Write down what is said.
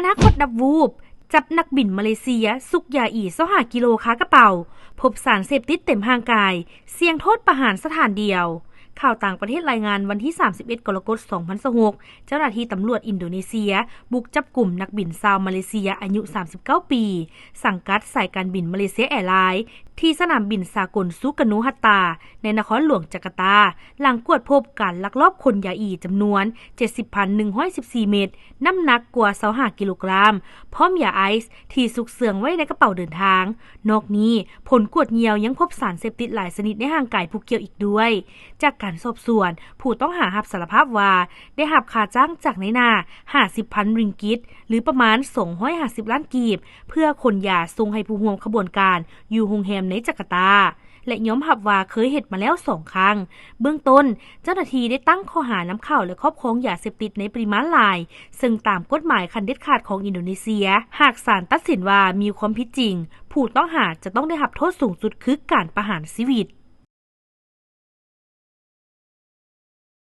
นาคตดับวูบจับนักบินมาเลเซียซุกยาอี25 กิโลค้ากระเป๋าพบสารเสพติดเต็มร่างกายเสี่ยงโทษประหารสถานเดียวข่าวต่างประเทศรายงานวันที่31 กรกฎาคม 2026เจ้าหน้าที่ตำรวจอินโดนีเซียบุกจับกลุ่มนักบินชาวมาเลเซียอายุ39 ปีสังกัดสายการบินมาเลเซียแอร์ไลน์ที่สนามบินสากลสุการ์โนฮัตตาในนครหลวงจาการ์ตาหลังกวดพบการลักลอบขนยาอีจำนวน 70,114 เม็ดน้ำหนักกว่า25 กิโลกรัมพร้อมยาไอซ์ที่ซุกเสืองไว้ในกระเป๋าเดินทางนอกนี้ผลกวดเหยี่ยวยังพบสารเสพติดหลายชนิดในร่างกายผู้เกี่ยวอีกด้วยจากการสอบสวนผู้ต้องหารับสารภาพว่าได้รับค่าจ้างจากนายหน้า 50,000 ริงกิตหรือประมาณ250 ล้านกีบเพื่อขนยาส่งให้ผู้ร่วมขบวนการอยู่โรงแรมในจาการ์ตาและยอมรับว่าเคยเฮ็ดมาแล้ว2 ครั้งเบื้องต้นเจ้าหน้าที่ได้ตั้งข้อหานำเข้าและครอบครองยาเสพติดในปริมาณหลายซึ่งตามกฎหมายขั้นเด็ดขาดของอินโดนีเซียหากศาลตัดสินว่ามีความผิดจริงผู้ต้องหาจะต้องได้รับโทษสูงสุดคือการประหารชีวิต